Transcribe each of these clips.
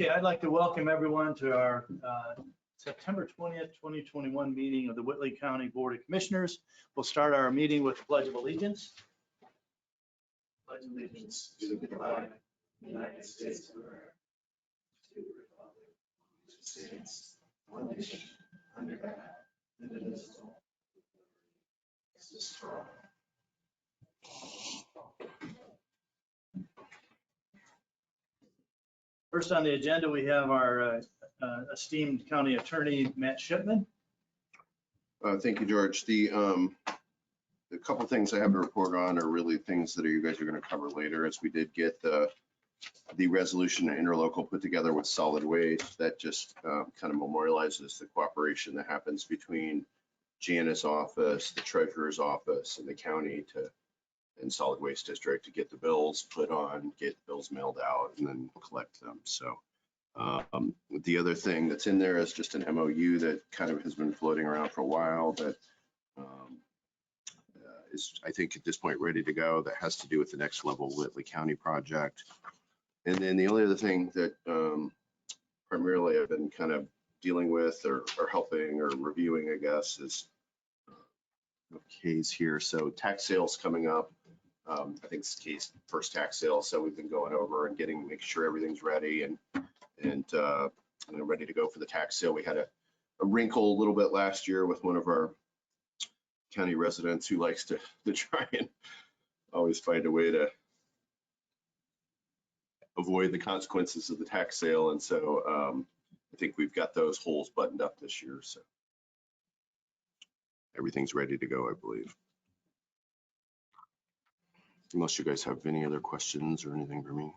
Okay, I'd like to welcome everyone to our September 20th, 2021 meeting of the Whitley County Board of Commissioners. We'll start our meeting with the Pledge of Allegiance. Pledge allegiance to the flag of the United States of America, to the republic of the States, one nation, under God, indivisible, with justice for all. First on the agenda, we have our esteemed county attorney, Matt Shipman. Thank you, George. The couple things I have to report on are really things that you guys are going to cover later, as we did get the resolution and interlocal put together with solid waste. That just kind of memorializes the cooperation that happens between Jana's office, the treasurer's office, and the county and solid waste district to get the bills put on, get bills mailed out, and then collect them. So the other thing that's in there is just an MOU that kind of has been floating around for a while that is, I think at this point, ready to go. That has to do with the next level Whitley County project. And then the only other thing that primarily I've been kind of dealing with or helping or reviewing, I guess, is Kay's here. So tax sales coming up. I think it's Kay's first tax sale. So we've been going over and make sure everything's ready and ready to go for the tax sale. We had a wrinkle a little bit last year with one of our county residents who likes to try and always find a way to avoid the consequences of the tax sale. And so I think we've got those holes buttoned up this year. So everything's ready to go, I believe. Unless you guys have any other questions or anything for me.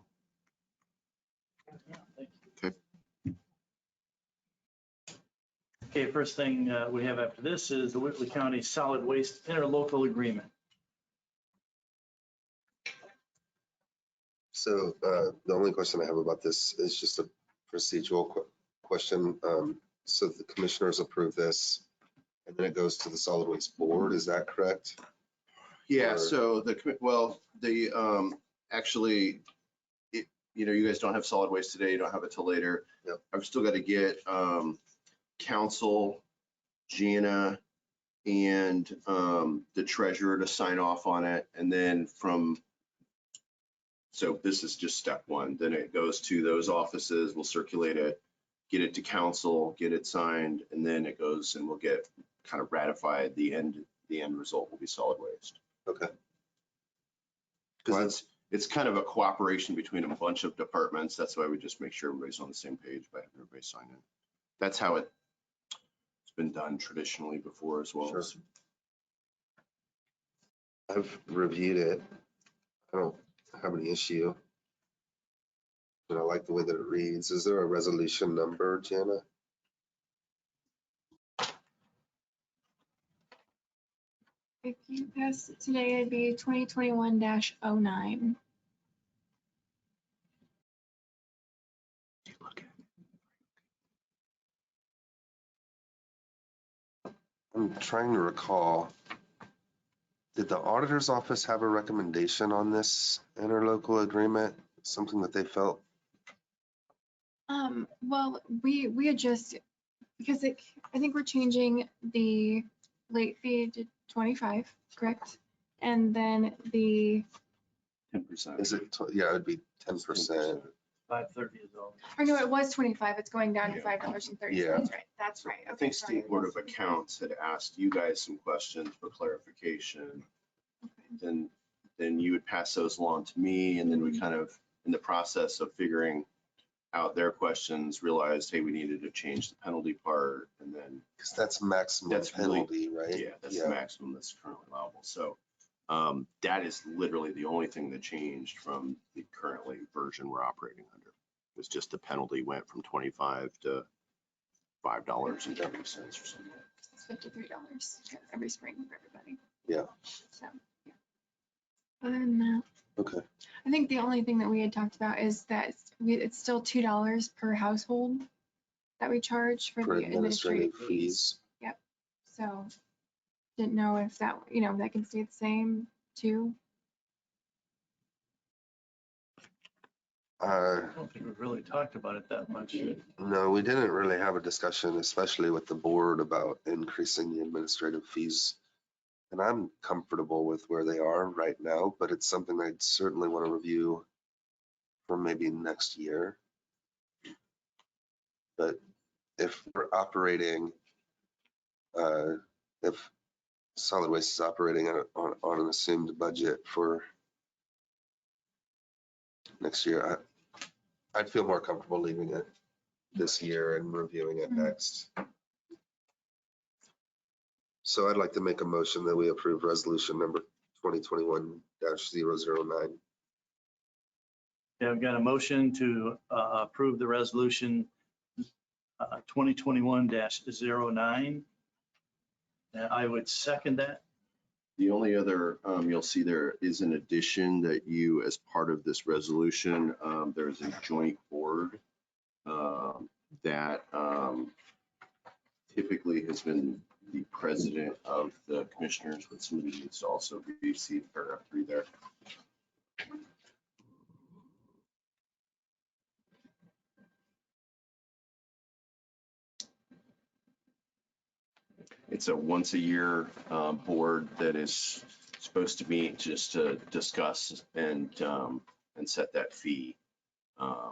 Okay. Okay, first thing we have after this is the Whitley County Solid Waste Interlocal Agreement. So the only question I have about this is just a procedural question. So the commissioners approve this and then it goes to the solid waste board, is that correct? Yeah, so actually, you guys don't have solid waste today. You don't have it till later. Yep. I've still got to get council, Jana, and the treasurer to sign off on it. And then so this is just step one. Then it goes to those offices. We'll circulate it, get it to council, get it signed, and then it goes and we'll get kind of ratified. The end result will be solid waste. Okay. Because it's kind of a cooperation between a bunch of departments. That's why we just make sure everybody's on the same page by having everybody sign in. That's how it's been done traditionally before as well. Sure. I've reviewed it. I don't have any issue. But I like the way that it reads. Is there a resolution number, Jana? If you pass it today, it'd be 2021-09. I'm trying to recall. Did the auditor's office have a recommendation on this interlocal agreement? Something that they felt? Well, we adjust because I think we're changing the late fee to 25, correct? And then the 10%. Is it? Yeah, it'd be 10%. 530 is all. Or no, it was 25. It's going down to $5.30. Yeah. Right. That's right. I think State Board of Accounts had asked you guys some questions for clarification. Okay. Then you would pass those along to me, and then we kind of, in the process of figuring out their questions, realized, hey, we needed to change the penalty part, and then Because that's maximum penalty, right? Yeah, that's the maximum that's currently allowable. So that is literally the only thing that changed from the currently version we're operating under. It was just the penalty went from $25 to $5.30 or something. It's $53 every spring for everybody. Yeah. So, yeah. Other than that, Okay. I think the only thing that we had talked about is that it's still $2 per household that we charge for the administrative fees. Yep. So didn't know if that, that can stay the same too. I don't think we've really talked about it that much. No, we didn't really have a discussion, especially with the board, about increasing the administrative fees. And I'm comfortable with where they are right now, but it's something I'd certainly want to review for maybe next year. But if we're operating, if solid waste is operating on an assumed budget for next year, I'd feel more comfortable leaving it this year and reviewing it next. So I'd like to make a motion that we approve resolution number 2021-009. Yeah, I've got a motion to approve the resolution 2021-09. And I would second that. The only other, you'll see there is an addition that you, as part of this resolution, there's a joint board that typically has been the president of the commissioners, but somebody needs to also be seen paragraph 3 there. It's a once a year board that is supposed to meet just to discuss and set that fee. I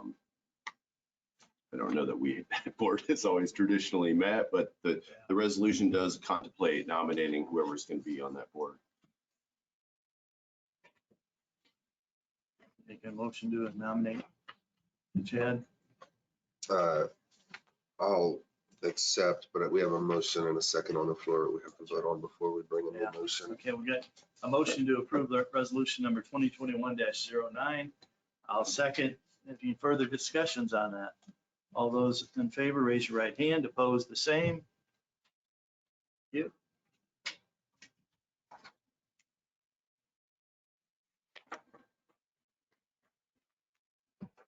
don't know that that board has always traditionally met, but the resolution does contemplate nominating whoever's going to be on that board. Make a motion to nominate Chad. I'll accept, but we have a motion and a second on the floor we have to vote on before we bring in the motion. Okay, we got a motion to approve the resolution number 2021-09. I'll second. Any further discussions on that? All those in favor, raise your right hand. Opposed, the same. Thank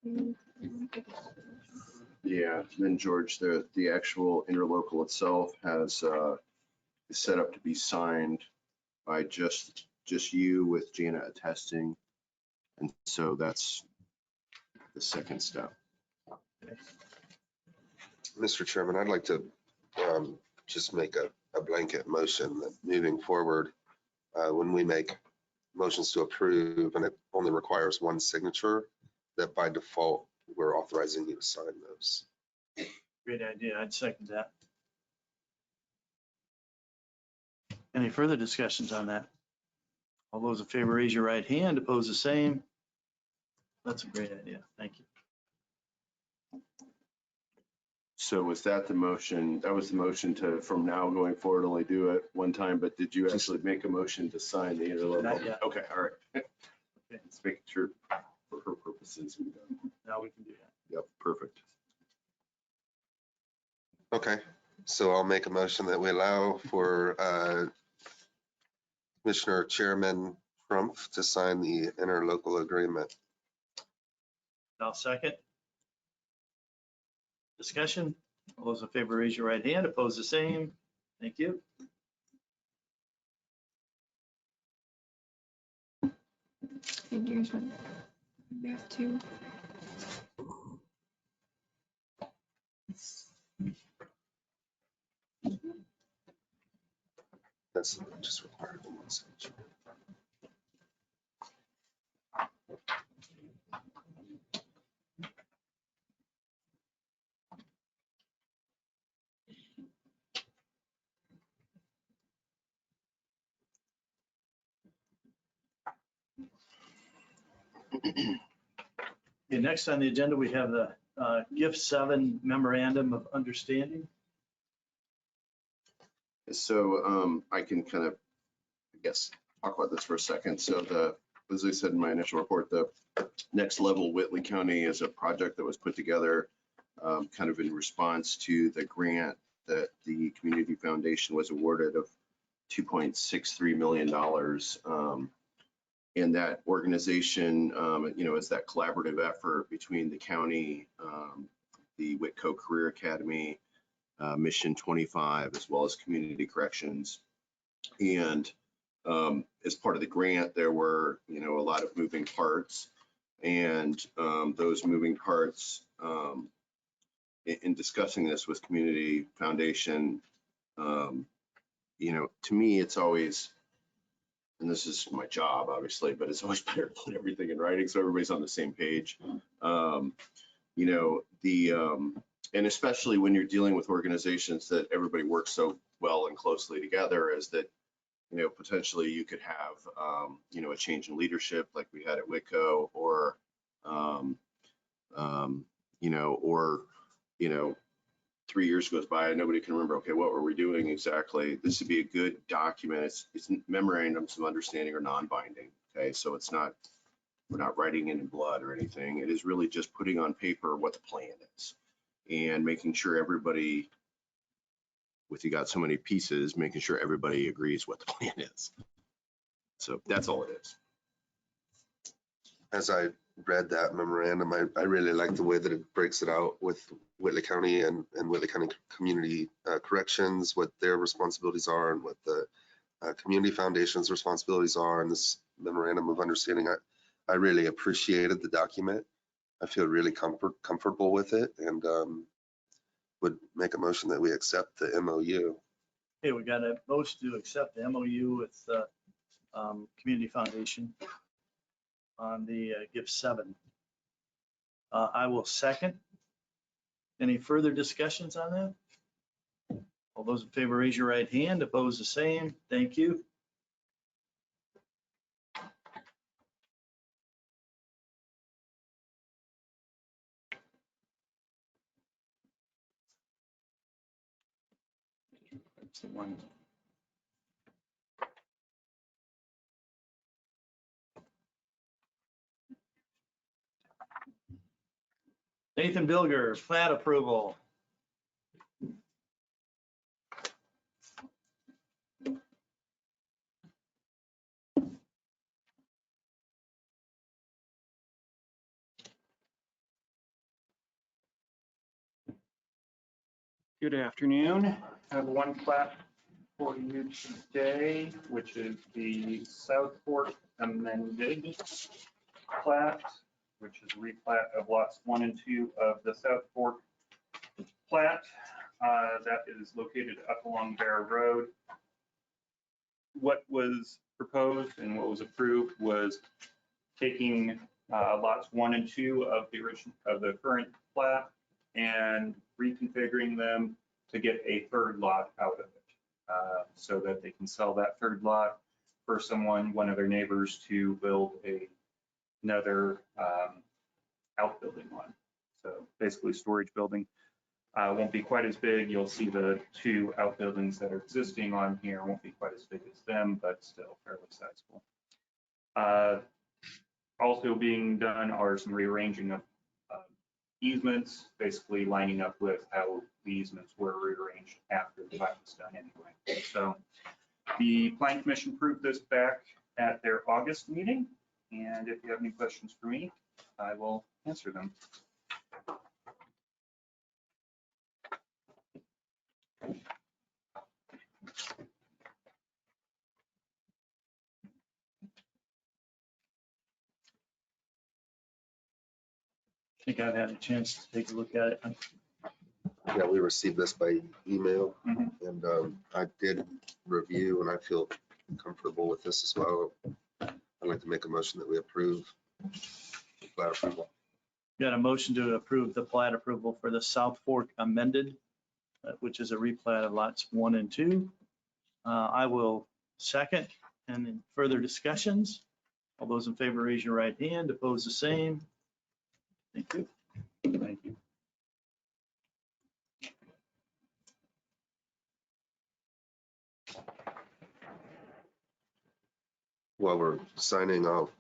Mm, Yeah, then George, the actual interlocal itself has is set up to be signed by just you with Jana attesting. And so that's the second step. Mr. Chairman, I'd like to just make a blanket motion that moving forward, when we make motions to approve and it only requires one signature, that by default, we're authorizing you to sign those. Great idea. I'd second that. Any further discussions on that? All those in favor, raise your right hand. Opposed, the same. That's a great idea. Thank you. So was that the motion? That was the motion to, from now going forward, only do it one time, but did you actually make a motion to sign the interlocal? Not yet. Okay, all right. Okay. Let's make sure for her purposes. Now we can do that. Yep, perfect. Okay, so I'll make a motion that we allow for Commissioner Chairman Trump to sign the interlocal agreement. I'll second. Discussion? All those in favor, raise your right hand. Opposed, the same. Thank you. Figures one. We have two. That's just required one signature. Okay, next on the agenda, we have the Gift 7 Memorandum of Understanding. So I can kind of, I guess, talk about this for a second. So as I said in my initial report, the Next Level Whitley County is a project that was put together kind of in response to the grant that the Community Foundation was awarded of $2.63 million. And that organization, is that collaborative effort between the county, the Whitco Career Academy, Mission 25, as well as Community Corrections. And as part of the grant, there were, a lot of moving parts. And those moving parts, in discussing this with Community Foundation, to me, it's always, and this is my job, obviously, but it's always better to put everything in writing so everybody's on the same page. And especially when you're dealing with organizations that everybody works so well and closely together, is that, potentially you could have, a change in leadership like we had at Whitco, or, 3 years goes by and nobody can remember, okay, what were we doing exactly? This would be a good document. It's memorandums of understanding or non-binding. Okay, so we're not writing it in blood or anything. It is really just putting on paper what the plan is and making sure everybody, you got so many pieces, making sure everybody agrees what the plan is. So that's all it is. As I read that memorandum, I really like the way that it breaks it out with Whitley County and Whitley County Community Corrections, what their responsibilities are and what the Community Foundation's responsibilities are in this memorandum of understanding. I really appreciated the document. I feel really comfortable with it, and would make a motion that we accept the MOU. Okay, we got a motion to accept the MOU with Community Foundation on the GIF 7. I will second. Any further discussions on that? All those in favor, raise your right hand. Opposed, the same. Thank you. That's the one. Nathan Bilger, plat approval. Good afternoon. I have one plat for you today, which is the South Fork amended plat, which is a replat of lots 1 and 2 of the South Fork plat. That is located up along Bear Road. What was proposed and what was approved was taking lots 1 and 2 of the current plat and reconfiguring them to get a third lot out of it, so that they can sell that third lot for one of their neighbors to build another outbuilding one. So basically storage building. Won't be quite as big. You'll see the 2 outbuildings that are existing on here won't be quite as big as them, but still fairly sizable. Also being done are some rearranging of easements, basically lining up with how the easements were rearranged after the plat was done anyway. So the Plan Commission approved this back at their August meeting, and if you have any questions for me, I will answer them. I think I've had a chance to take a look at it. Yeah, we received this by email, and I did review, and I feel comfortable with this as well. I'd like to make a motion that we approve plat approval. Got a motion to approve the plat approval for the South Fork amended, which is a replat of lots 1 and 2. I will second. And then further discussions? All those in favor, raise your right hand. Opposed, the same. Thank you. Thank you. While we're signing off,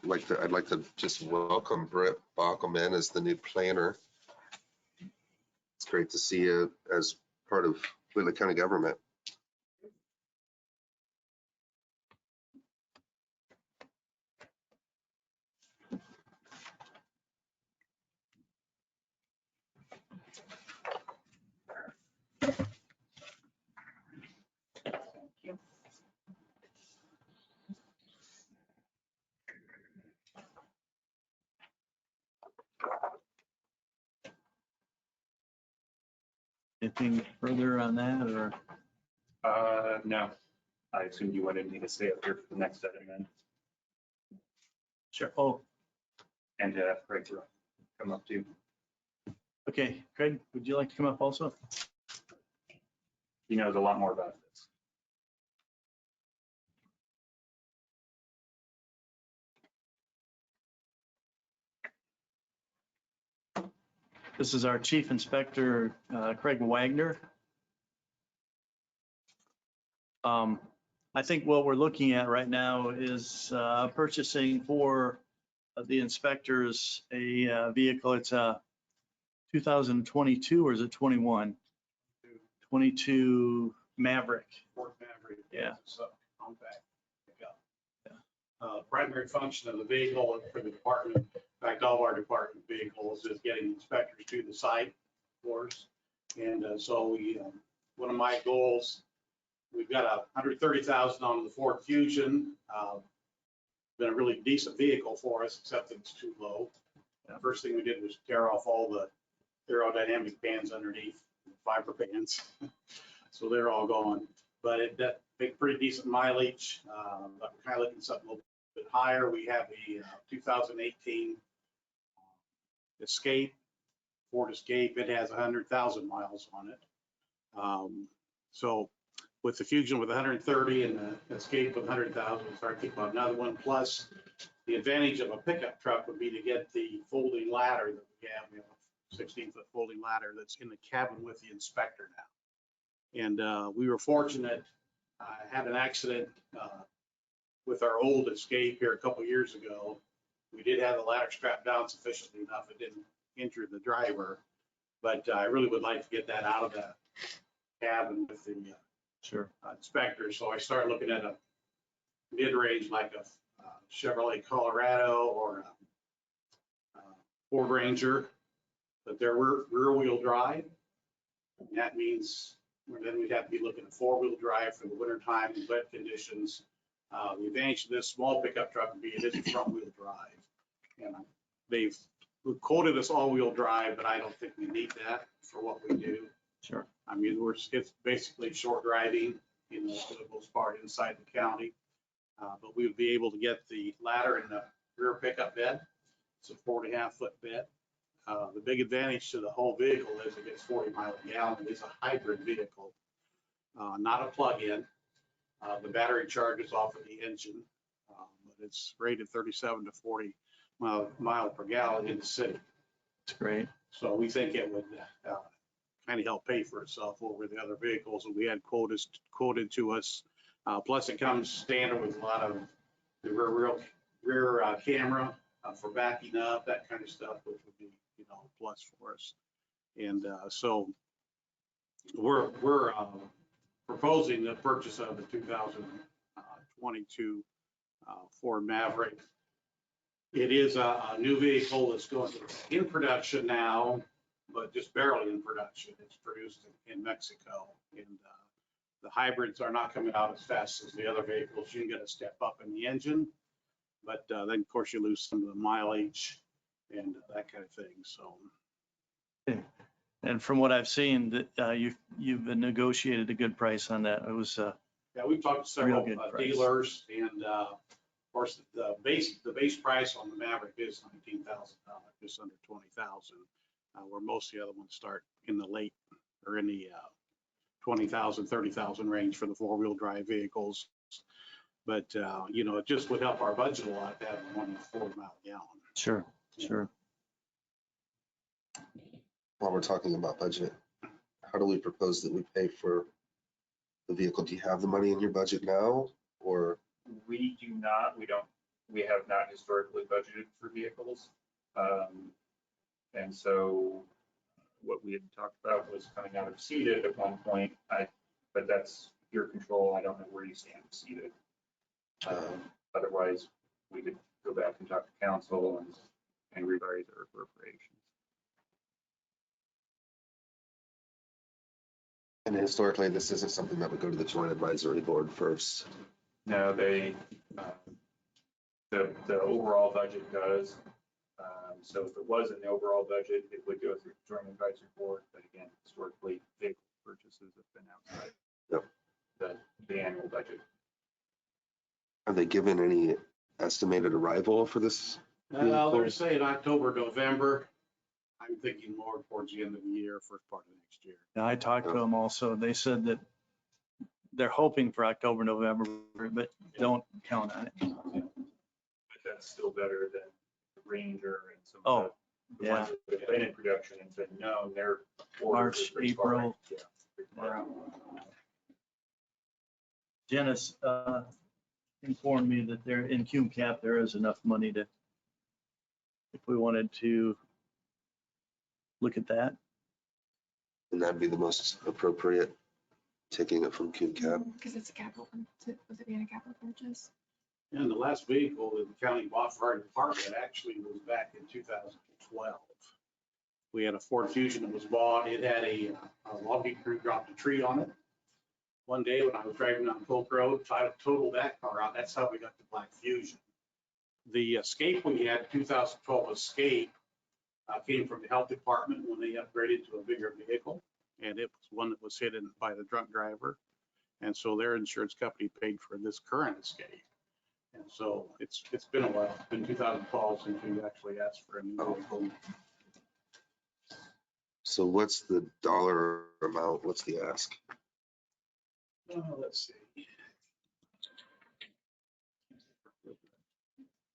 I'd like to just welcome Brett Bockelman as the new planner. It's great to see you as part of Whitley County Government. Anything further on that or? No, I assumed you wanted me to stay up here for the next item then, Sure. Oh, and to have Craig come up too. okay. Craig, would you like to come up also? He knows a lot more about this. This is our Chief Inspector, Craig Wagner. I think what we're looking at right now is purchasing for the inspectors a vehicle. It's a 2022 or is it 21? 22 Maverick. Ford Maverick. Yeah. It's a compact pickup. Primary function of the vehicle for the department, in fact, all of our department vehicles is getting inspectors to the site, of course. And so we, one of my goals, we've got 130,000 on the Ford Fusion. Been a really decent vehicle for us, except that it's too low. First thing we did was tear off all the aerodynamic bands underneath, fiber bands. So they're all gone, but that make pretty decent mileage. But we're kind of looking something a little bit higher. We have a 2018 Escape, Ford Escape. It has 100,000 miles on it. So with the Fusion with 130 and the Escape with 100,000, we start thinking about another one. Plus, the advantage of a pickup truck would be to get the folding ladder that we have. We have a 16-foot folding ladder that's in the cabin with the inspector now. And we were fortunate. I had an accident with our old Escape here a couple of years ago. We did have the ladder strapped down sufficiently enough. It didn't injure the driver, but I really would like to get that out of the cabin with the Sure. inspector. So I started looking at a mid-range like a Chevrolet Colorado or a Ford Ranger, but they're rear-wheel drive. And that means then we'd have to be looking at four-wheel drive for the wintertime and wet conditions. The advantage of this small pickup truck would be it is a front-wheel drive. And they've quoted us all-wheel drive, but I don't think we need that for what we do. Sure. I mean, it's basically short driving, you know, for the most part inside the county. But we would be able to get the ladder in the rear pickup bed. It's a 4.5-foot bed. The big advantage to the whole vehicle is it gets 40 miles a gallon. It's a hybrid vehicle, not a plug-in. The battery charges off of the engine, but it's rated 37 to 40 mile per gallon in the city. That's great. So we think it would kind of help pay for itself over the other vehicles that we had quoted to us. Plus it comes standard with a lot of the rear camera for backing up, that kind of stuff, which would be, you know, a plus for us. And so we're proposing the purchase of the 2022 Ford Maverick. It is a new vehicle that's going in production now, but just barely in production. It's produced in Mexico, and the hybrids are not coming out as fast as the other vehicles. You can get a step up in the engine, but then of course you lose some of the mileage and that kind of thing. So, And from what I've seen, that you've negotiated a good price on that. It was yeah, we've talked to several Real good price. dealers, and of course the base price on the Maverick is $19,000, just under $20,000. Where most of the other ones start in the late or in the 20,000, 30,000 range for the four-wheel drive vehicles. But, you know, it just would help our budget a lot to have one 4 mile gallon. sure. While we're talking about budget, how do we propose that we pay for the vehicle? Do you have the money in your budget now, or? We do not, we have not historically budgeted for vehicles. And so what we had talked about was coming out of seated at one point, but that's your control. I don't know where you stand with seated. Otherwise, we could go back and talk to council and revise our appropriations. And historically, this isn't something that would go to the joint advisory board first. No, the overall budget does. so if it was in the overall budget, it would go through the Joint Advisory Board, but again, historically, vehicle purchases have been outside the annual budget. Are they given any estimated arrival for this? Well, they're saying October, November. I'm thinking more towards the end of the year, first part of next year. I talked to them also. They said that they're hoping for October, November, but don't count on it. But that's still better than the Ranger and some Oh, of the yeah. ones that have been in production and been known, they're. March, April. Yeah. Janice informed me that there in Cume Cap, there is enough money to, if we wanted to look at that. And that'd be the most appropriate, taking it from Cume Cap. Because it's a capital, was it being a capital purchase? And the last vehicle that the county bought for our department actually was back in 2012. We had a Ford Fusion that was bought. It had a logging crew dropped a tree on it. One day when I was driving on Polk Road, I totaled that car out. That's how we got the Black Fusion. The Escape we had, 2012 Escape, came from the health department when they upgraded to a bigger vehicle. And it was one that was hit by the drunk driver. And so their insurance company paid for this current Escape. And so it's been a while. It's been 2012 since we actually asked for a new vehicle. So what's the dollar amount? What's the ask? Let's see.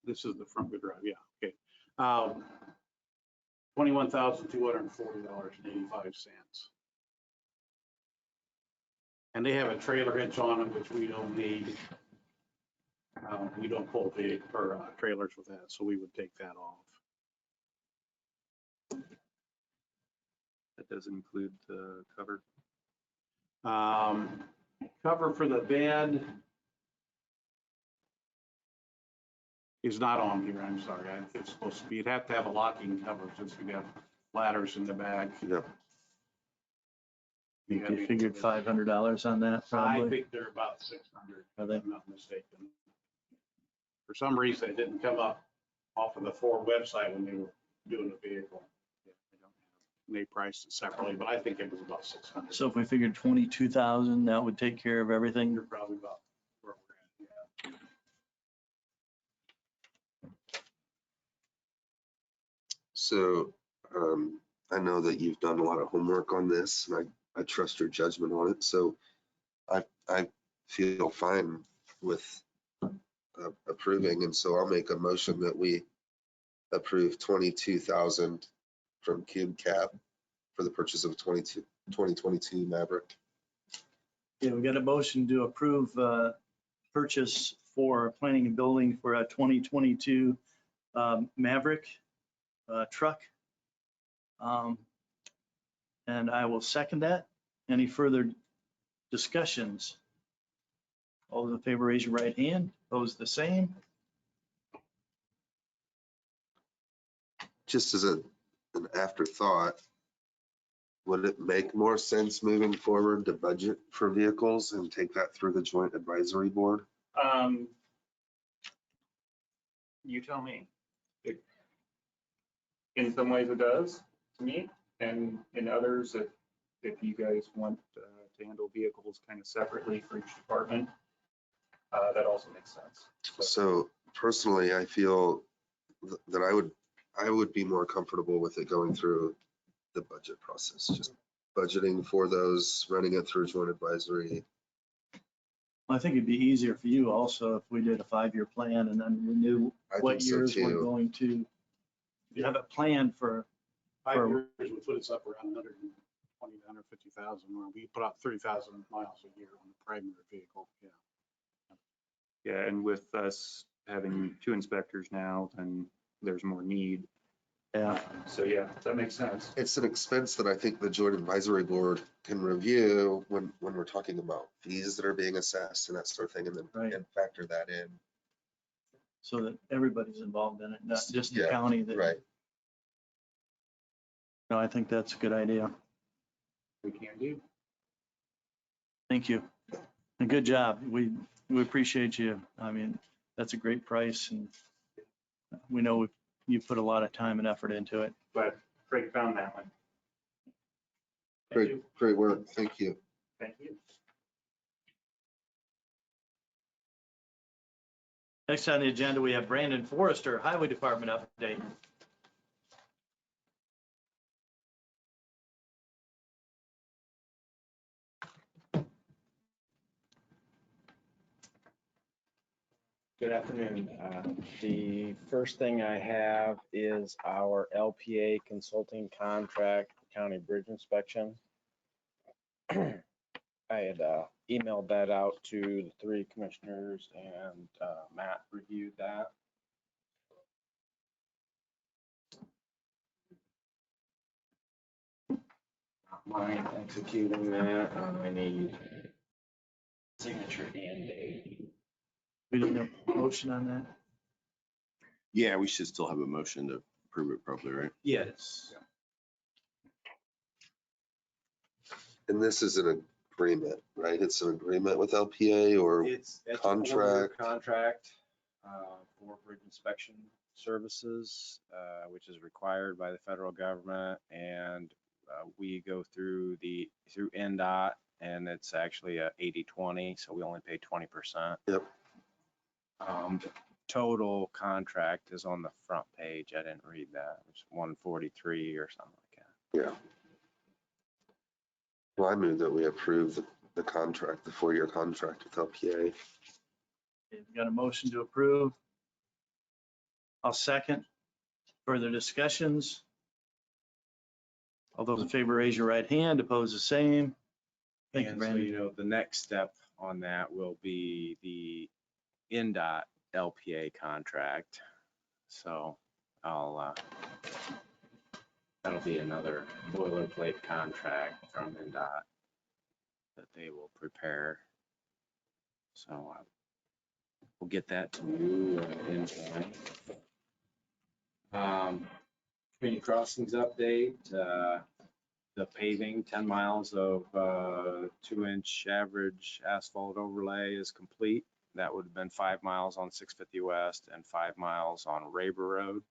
This is the front wheel drive, yeah, okay. $21,240.85. And they have a trailer hitch on them, which we don't need. We don't pull vehicle or trailers with that, so we would take that off. That does include the cover. Cover for the bed is not on here, I'm sorry. It's supposed to be, you'd have to have a locking cover since we got ladders in the back. Yep. You figured $500 on that I probably. think they're about 600, Are if they? I'm not mistaken. For some reason, it didn't come up off of the Ford website when they were doing the vehicle. And they priced it separately, but I think it was about 600. So if we figured 22,000, that would take care of everything. You're probably about where we're at, yeah. So I know that you've done a lot of homework on this, and I trust your judgment on it. So I feel fine with approving, and so I'll make a motion that we approve 22,000 from Cume Cap for the purchase of a 2022 Maverick. Yeah, we got a motion to approve purchase for planning and building for a 2022 Maverick truck. And I will second that. Any further discussions? All those in favor, raise your right hand. Opposed, the same. Just as an afterthought, would it make more sense moving forward to budget for vehicles and take that through the Joint Advisory Board? You tell me. In some ways it does to me, and in others, if you guys want to handle vehicles kind of separately for each department, that also makes sense. So personally, I feel that I would be more comfortable with it going through the budget process, just budgeting for those, running it through Joint Advisory. I think it'd be easier for you also if we did a 5-year plan and then we knew I what think so years we're too. going to. If you have a plan for, 5 years would put us up around 120 to 150,000. We put out 30,000 miles a year on the primary vehicle. Yeah. Yeah, and with us having 2 inspectors now, then there's more need. yeah, So yeah, that makes sense. It's an expense that I think the Joint Advisory Board can review when we're talking about fees that are being assessed and that sort of thing, and then Right. and factor that in. so that everybody's involved in it, not just the Yeah, county. That, Right. No, I think that's a good idea. We can do. Thank you. And good job. We appreciate you. I mean, that's a great price and we know you put a lot of time and effort into it. But Craig found that one. Thank Great, you. great work. Thank you. Thank you. Next on the agenda, we have Brandon Forrester, Highway Department update. Good afternoon. The first thing I have is our LPA consulting contract, for county bridge inspection. I had emailed that out to the 3 commissioners and Matt reviewed that. Not mine executing that. I need signature and date. We didn't have a motion on that. Yeah, we should still have a motion to approve it probably, right? Yes. And this is an agreement, right? It's an agreement with LPA or It's a 4-year contract? contract for bridge inspection services, which is required by the federal government. And we go through NDOT, and it's actually a 80-20, so we only pay 20%. Yep. Total contract is on the front page. I didn't read that. It's 143 or something like that. Yeah. Well, I move that we approve the contract, the 4-year contract with LPA. Okay, we got a motion to approve. I'll second. Further discussions? All those in favor, raise your right hand. Opposed, the same. Thank you, And so, Brandon. the next step on that will be the NDOT LPA contract. So that'll be another boilerplate contract from NDOT that they will prepare. So we'll get that to you in time. Community crossings update, the paving, 10 miles of 2-inch average asphalt overlay is complete. That would have been 5 miles on 650 West and 5 miles on Raber Road.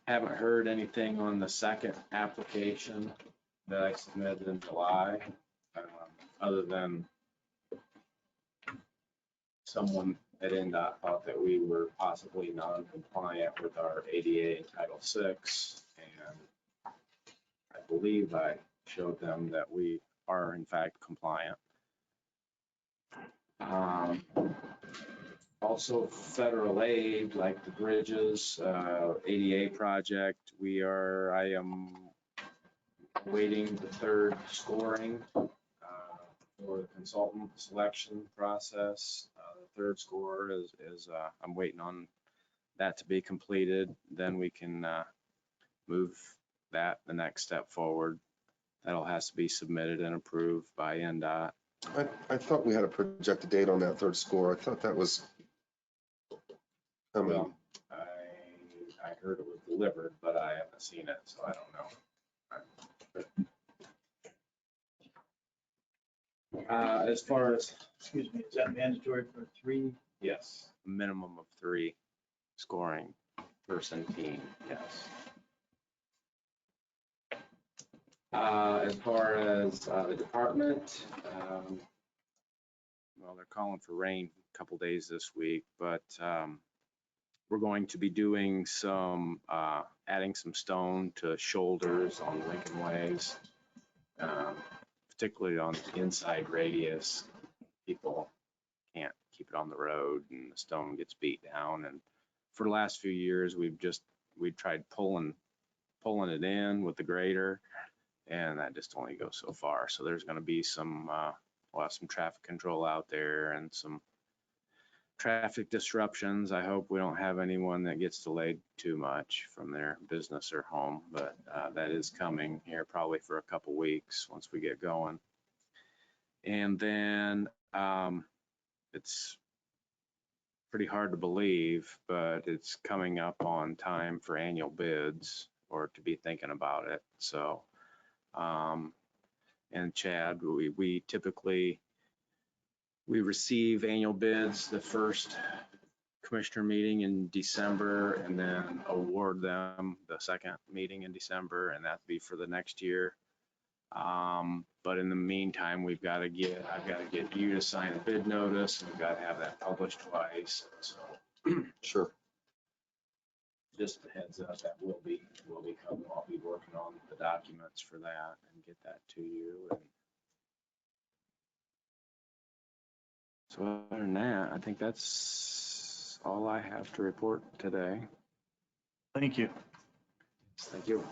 Haven't heard anything on the second application that I submitted in July, other than someone at NDOT thought that we were possibly non-compliant with our ADA and Title VI. And I believe I showed them that we are in fact compliant. Also federal aid, like the bridges, ADA project, I am waiting the 3rd scoring for the consultant selection process. The 3rd score is I'm waiting on that to be completed. Then we can move that the next step forward. That'll has to be submitted and approved by NDOT. I thought we had a projected date on that 3rd score. I thought that was coming. Well, I heard it was delivered, but I haven't seen it, so I don't know. As far as, Excuse me, is that mandatory for 3? yes, minimum of 3 scoring person team, yes. As far as the department, well, they're calling for rain a couple days this week, but we're going to be doing some, adding some stone to shoulders on Lincoln Ways, particularly on the inside radius. People can't keep it on the road and the stone gets beat down. And for the last few years, we've tried pulling it in with the grader, and that just only goes so far. So there's going to be some, we'll have some traffic control out there and some traffic disruptions. I hope we don't have anyone that gets delayed too much from their business or home, but that is coming here probably for a couple weeks once we get going. And then it's pretty hard to believe, but it's coming up on time for annual bids, or to be thinking about it. So, and Chad, we typically, we receive annual bids the first commissioner meeting in December and then award them the second meeting in December, and that'd be for the next year. But in the meantime, I've got to get you to sign a bid notice, and we've got to have that published twice. So Sure. just a heads up, that will be coming. I'll be working on the documents for that and get that to you. And so other than that, I think that's all I have to report today. Thank you. Thank you.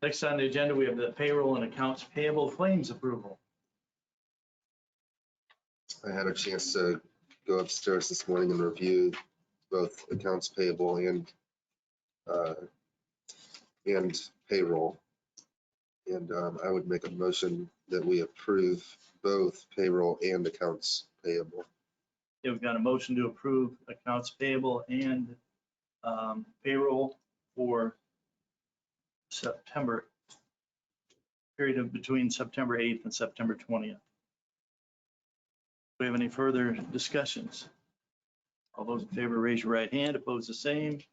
Next on the agenda, we have the payroll and accounts payable claims approval. I had a chance to go upstairs this morning and review both accounts payable and payroll. And I would make a motion that we approve both payroll and accounts payable. Yeah, we've got a motion to approve accounts payable and payroll for September, period of between September 8th and September 20th. Do we have any further discussions? All those in favor, raise your right hand. Opposed, the same.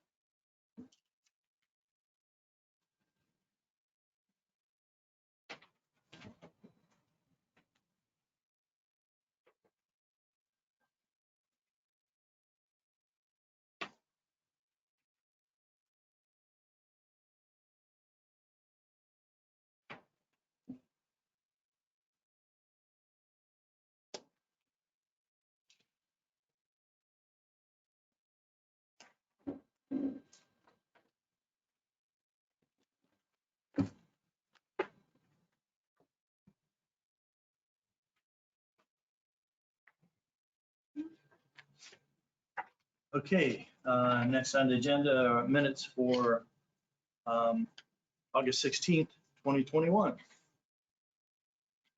Okay, next on the agenda are minutes for August 16th, 2021.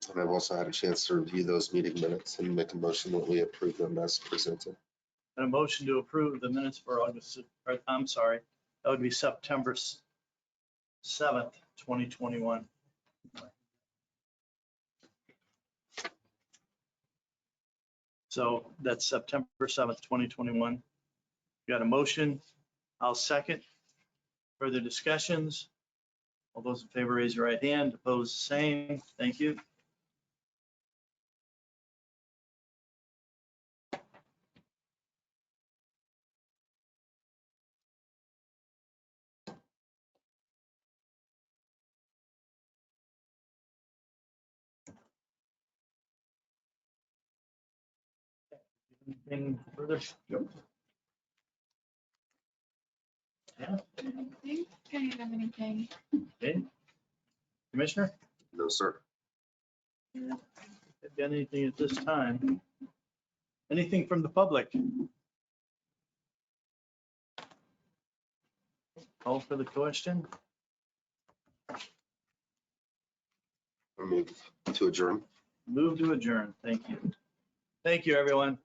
And I've also had a chance to review those meeting minutes and make a motion that we approve them as presented. And a motion to approve the minutes for I'm sorry, that would be September 7th, 2021. So that's September 7th, 2021. Got a motion. I'll second. Further discussions? All those in favor, raise your right hand. Opposed, same. Thank you. Anything further? I don't think I have anything. Okay. Commissioner, No, sir. have you got anything at this time? Anything from the public? Call for the question. I move to adjourn. Move to adjourn. Thank you. Thank you, everyone.